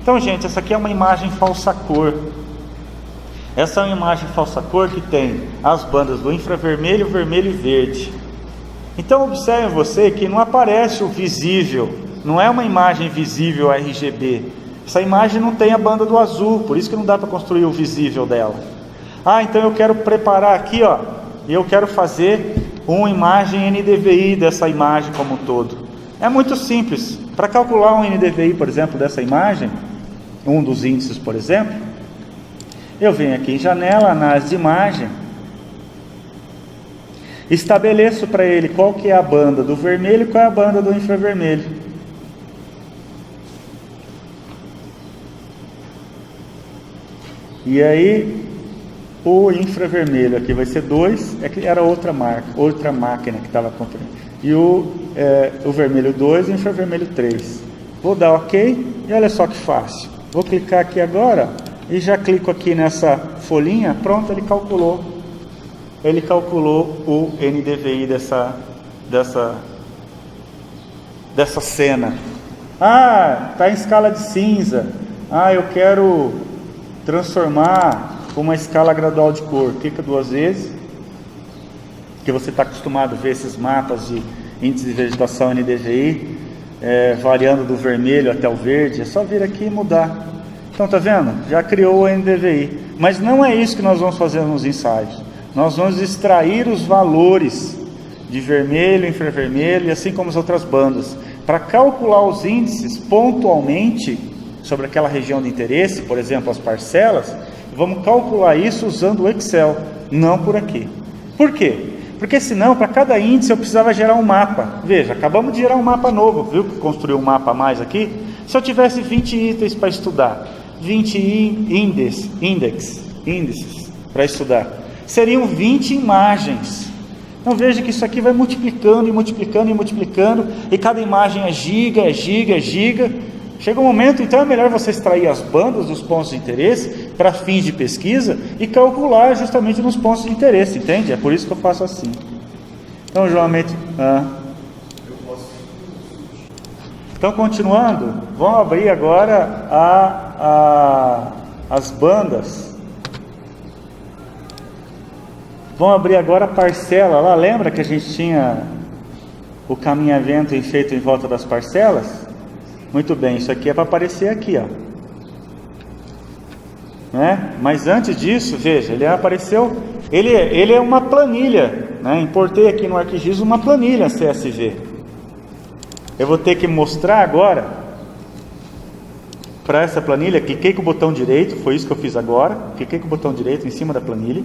Então, gente, essa aqui é uma imagem falsa cor. Essa é uma imagem falsa cor que tem as bandas do infravermelho, vermelho e verde. Então, observe você que não aparece o visível, não é uma imagem visível RGB. Essa imagem não tem a banda do azul, por isso que não dá para construir o visível dela. Ah, então eu quero preparar aqui, ó, e eu quero fazer uma imagem NDVI dessa imagem como um todo. É muito simples. Para calcular um NDVI, por exemplo, dessa imagem, um dos índices, por exemplo, eu venho aqui em janela, análise de imagem, estabeleço para ele qual que é a banda do vermelho e qual é a banda do infravermelho. E aí o infravermelho aqui vai ser 2, é que era outra marca, outra máquina que estava comprando. E o vermelho 2 e o infravermelho 3. Vou dar OK e olha só que fácil. Vou clicar aqui agora e já clico aqui nessa folhinha, pronto, ele calculou o NDVI dessa cena. Ah, está em escala de cinza. Ah, eu quero transformar uma escala gradual de cor. Clica 2 vezes, que você está acostumado a ver esses mapas de índice de vegetação NDVI, variando do vermelho até o verde. É só vir aqui e mudar. Então, tá vendo? Já criou o NDVI. Mas não é isso que nós vamos fazer nos ensaios. Nós vamos extrair os valores de vermelho, infravermelho e assim como as outras bandas, para calcular os índices pontualmente sobre aquela região de interesse, por exemplo, as parcelas. Vamos calcular isso usando o Excel, não por aqui. Por quê? Porque senão, para cada índice, eu precisava gerar um mapa. Veja, acabamos de gerar um mapa novo, viu que construiu um mapa a mais aqui? Se eu tivesse 20 itens para estudar, 20 índices para estudar, seriam 20 imagens. Então veja que isso aqui vai multiplicando e multiplicando e multiplicando, e cada imagem é giga, é giga, é giga. Chega um momento, então é melhor você extrair as bandas dos pontos de interesse para fins de pesquisa e calcular justamente nos pontos de interesse, entende? É por isso que eu faço assim. Então, geralmente... Então, continuando, vamos abrir agora as bandas. Vamos abrir agora a parcela lá. Lembra que a gente tinha o caminhamento feito em volta das parcelas? Muito bem, isso aqui é para aparecer aqui, ó. Né? Mas antes disso, veja, ele apareceu, ele é uma planilha, né? Importei aqui no ArcGIS uma planilha CSV. Eu vou ter que mostrar agora para essa planilha. Cliquei com o botão direito, foi isso que eu fiz agora. Cliquei com o botão direito em cima da planilha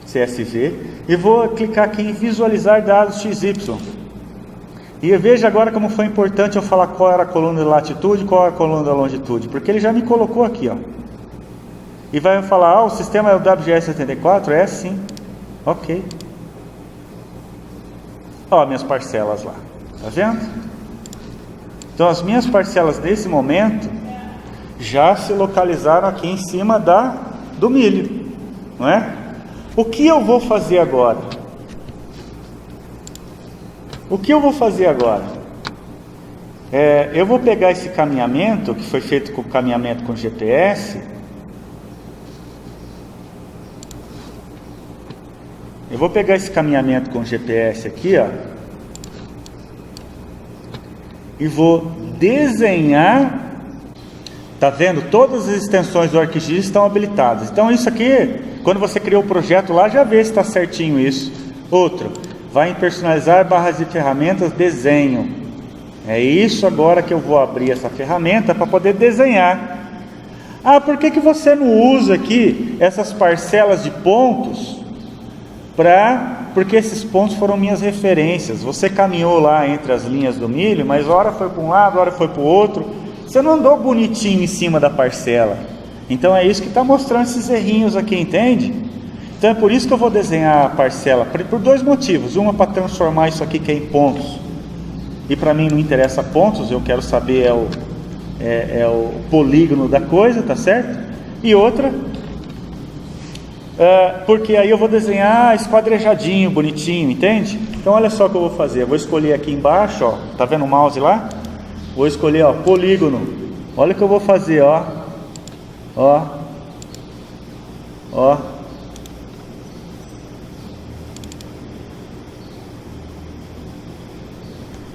CSV e vou clicar aqui em visualizar dados XY. E veja agora como foi importante eu falar qual era a coluna da latitude e qual era a coluna da longitude, porque ele já me colocou aqui, ó. E vai falar, o sistema é o WGS74? É sim. Ok. Ó, minhas parcelas lá. Tá vendo? Então as minhas parcelas nesse momento já se localizaram aqui em cima do milho, não é? O que eu vou fazer agora? O que eu vou fazer agora? Eu vou pegar esse caminhamento, que foi feito com caminhamento com GPS. Eu vou pegar esse caminhamento com GPS aqui, ó. E vou desenhar. Tá vendo? Todas as extensões do ArcGIS estão habilitadas. Então isso aqui, quando você criou o projeto lá, já vê se está certinho isso. Outro. Vai em personalizar barras de ferramentas, desenho. É isso agora que eu vou abrir essa ferramenta para poder desenhar. Ah, por que você não usa aqui essas parcelas de pontos? Porque esses pontos foram minhas referências. Você caminhou lá entre as linhas do milho, mas hora foi para um lado, hora foi para o outro. Você não andou bonitinho em cima da parcela. Então é isso que está mostrando esses errinhos aqui, entende? Então é por isso que eu vou desenhar a parcela, por dois motivos. Uma, para transformar isso aqui que é em pontos, e para mim não interessa pontos, eu quero saber o polígono da coisa, tá certo? E outra, porque aí eu vou desenhar esquadrejadinho, bonitinho, entende? Então olha só o que eu vou fazer, eu vou escolher aqui embaixo, ó, tá vendo o mouse lá? Vou escolher, ó, polígono. Olha o que eu vou fazer, ó.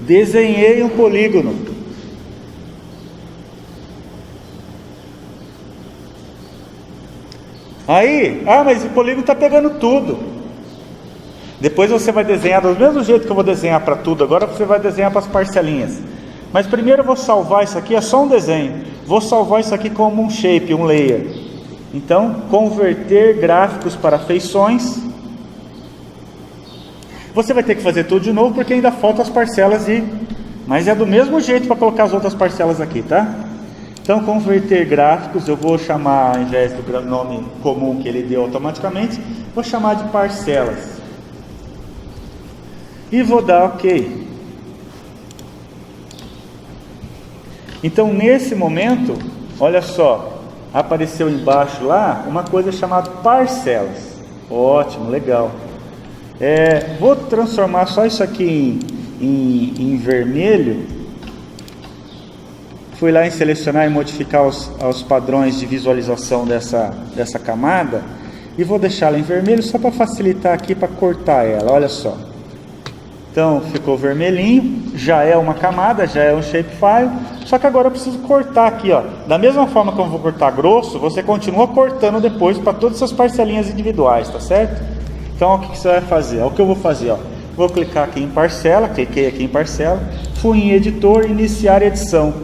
Desenhei um polígono. Aí, mas o polígono está pegando tudo. Depois você vai desenhar do mesmo jeito que eu vou desenhar para tudo. Agora você vai desenhar para as parcelinhas. Mas primeiro eu vou salvar isso aqui, é só um desenho. Vou salvar isso aqui como um shape, um layer. Então, converter gráficos para feições. Você vai ter que fazer tudo de novo, porque ainda faltam as parcelas mas é do mesmo jeito para colocar as outras parcelas aqui, tá? Então, converter gráficos, eu vou chamar, ao invés do nome comum que ele deu automaticamente, vou chamar de parcelas. E vou dar OK. Então, nesse momento, olha só, apareceu embaixo lá uma coisa chamada parcelas. Ótimo, legal. Vou transformar só isso aqui em vermelho. Fui lá em selecionar e modificar os padrões de visualização dessa camada. E vou deixá-la em vermelho só para facilitar aqui, para cortar ela, olha só. Então ficou vermelhinho, já é uma camada, já é um shapefile. Só que agora eu preciso cortar aqui, ó. Da mesma forma que eu vou cortar grosso, você continua cortando depois para todas essas parcelinhas individuais, tá certo? Então o que você vai fazer? É o que eu vou fazer, ó. Vou clicar aqui em parcela, cliquei aqui em parcela, fui em editor, iniciar edição.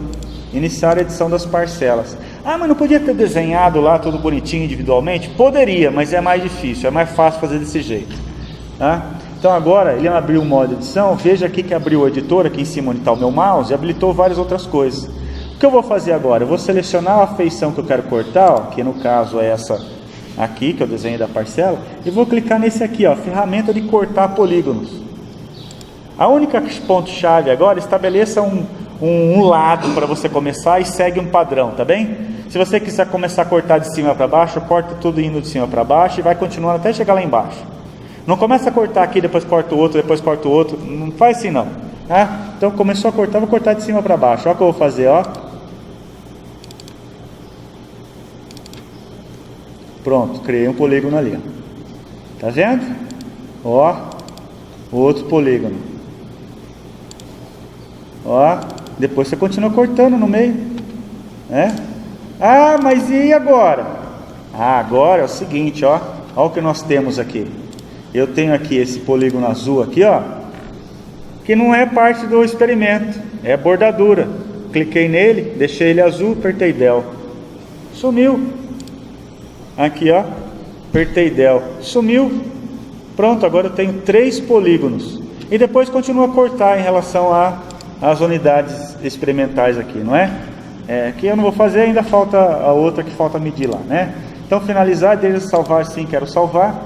Iniciar a edição das parcelas. Mas não podia ter desenhado lá tudo bonitinho individualmente? Poderia, mas é mais difícil, é mais fácil fazer desse jeito, tá? Então agora ele abriu o modo edição. Veja aqui que abriu o editor aqui em cima onde está o meu mouse e habilitou várias outras coisas. O que eu vou fazer agora? Eu vou selecionar a feição que eu quero cortar, ó, que no caso é essa aqui, que eu desenhei da parcela, e vou clicar nesse aqui, ó, ferramenta de cortar polígonos. A única ponto-chave agora, estabeleça um lado para você começar e segue um padrão, tá bem? Se você quiser começar a cortar de cima para baixo, corta tudo indo de cima para baixo e vai continuando até chegar lá embaixo. Não começa a cortar aqui, depois corta o outro, depois corta o outro. Não faz assim não. Então começou a cortar, vou cortar de cima para baixo. Olha o que eu vou fazer, ó. Pronto, criei um polígono ali. Tá vendo? Ó, outro polígono. Ó, depois você continua cortando no meio. Mas e agora? Agora é o seguinte, ó. Olha o que nós temos aqui. Eu tenho aqui esse polígono azul aqui, ó, que não é parte do experimento, é bordadura. Cliquei nele, deixei ele azul, apertei del. Sumiu. Aqui, ó, apertei del. Sumiu. Pronto, agora eu tenho 3 polígonos. E depois continua a cortar em relação às unidades experimentais aqui, não é? Aqui eu não vou fazer, ainda falta a outra que falta medir lá, né? Então finalizar, deixa eu salvar sim, quero salvar.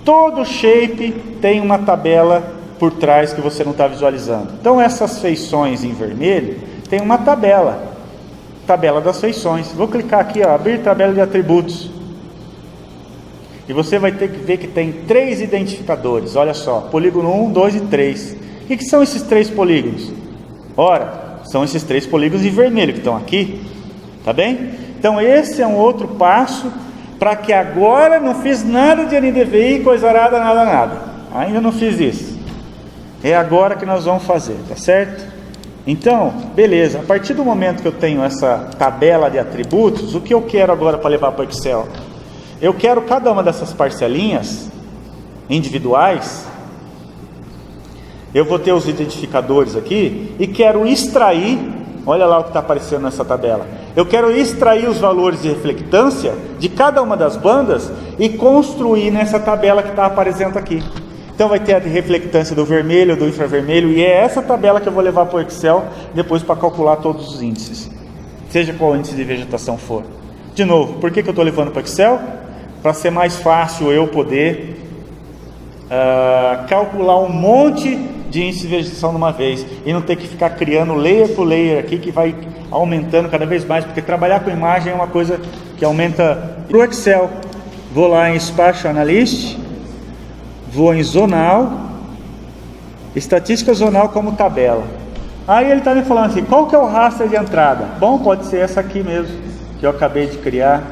Todo shape tem uma tabela por trás que você não está visualizando. Então essas feições em vermelho tem uma tabela das feições. Vou clicar aqui, ó, abrir tabela de atributos. E você vai ter que ver que tem 3 identificadores. Olha só, polígono 1, 2 e 3. O que são esses 3 polígonos? Ora, são esses 3 polígonos em vermelho que estão aqui. Tá bem? Então esse é um outro passo para que agora não fiz nada de NDVI, coisa nada. Ainda não fiz isso. É agora que nós vamos fazer, tá certo? Então, beleza. A partir do momento que eu tenho essa tabela de atributos, o que eu quero agora para levar para o Excel? Eu quero cada uma dessas parcelinhas individuais. Eu vou ter os identificadores aqui e quero extrair. Olha lá o que está aparecendo nessa tabela. Eu quero extrair os valores de reflectância de cada uma das bandas e construir nessa tabela que está aparecendo aqui. Então vai ter a de reflectância do vermelho, do infravermelho, e é essa tabela que eu vou levar para o Excel depois para calcular todos os índices, seja qual índice de vegetação for. De novo, por que eu estou levando para o Excel? Para ser mais fácil eu poder calcular um monte de índice de vegetação de uma vez e não ter que ficar criando layer por layer aqui, que vai aumentando cada vez mais, porque trabalhar com imagem é uma coisa que aumenta para o Excel. Vou lá em Spatial Analyst, vou em Zonal, Estatística Zonal como tabela. Aí ele está me falando assim, qual que é o raster de entrada? Bom, pode ser essa aqui mesmo, que eu acabei de criar.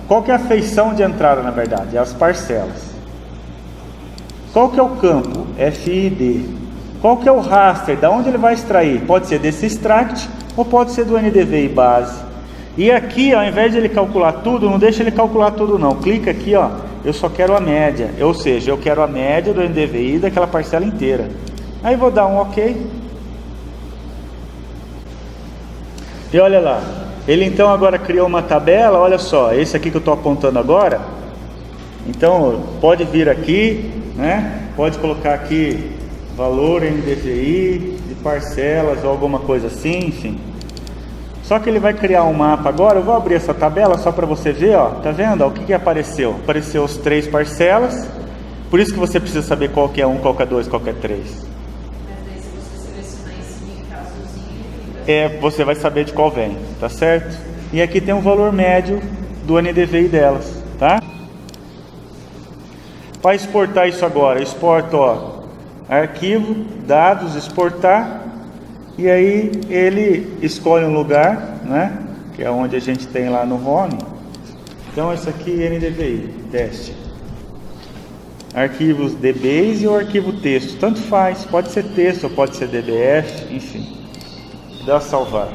Qual que é a feição de entrada, na verdade? É as parcelas. Qual que é o campo? FID. Qual que é o raster? Da onde ele vai extrair? Pode ser desse extract ou pode ser do NDVI base. E aqui, ao invés de ele calcular tudo, não deixa ele calcular tudo não. Clica aqui, ó, eu só quero a média. Ou seja, eu quero a média do NDVI daquela parcela inteira. Aí vou dar um OK. E olha lá. Ele então agora criou uma tabela, olha só, esse aqui que eu estou apontando agora. Então, pode vir aqui, né? Pode colocar aqui valor NDVI de parcelas ou alguma coisa assim, enfim. Só que ele vai criar um mapa agora. Eu vou abrir essa tabela só para você ver, ó. Tá vendo? Ó, o que que apareceu? Apareceu as 3 parcelas. Por isso que você precisa saber qual que é 1, qual que é 2, qual que é 3. Mas daí se você selecionar em cima em casozinho, Você vai saber de qual vem, tá certo? E aqui tem um valor médio do NDVI delas, tá? Para exportar isso agora, exporto, ó, arquivo, dados, exportar, e aí ele escolhe um lugar, né, que é onde a gente tem lá no home. Então esse aqui NDVI, teste. Arquivos DBase ou arquivo texto, tanto faz, pode ser texto ou pode ser DBF, enfim. Dá salvar.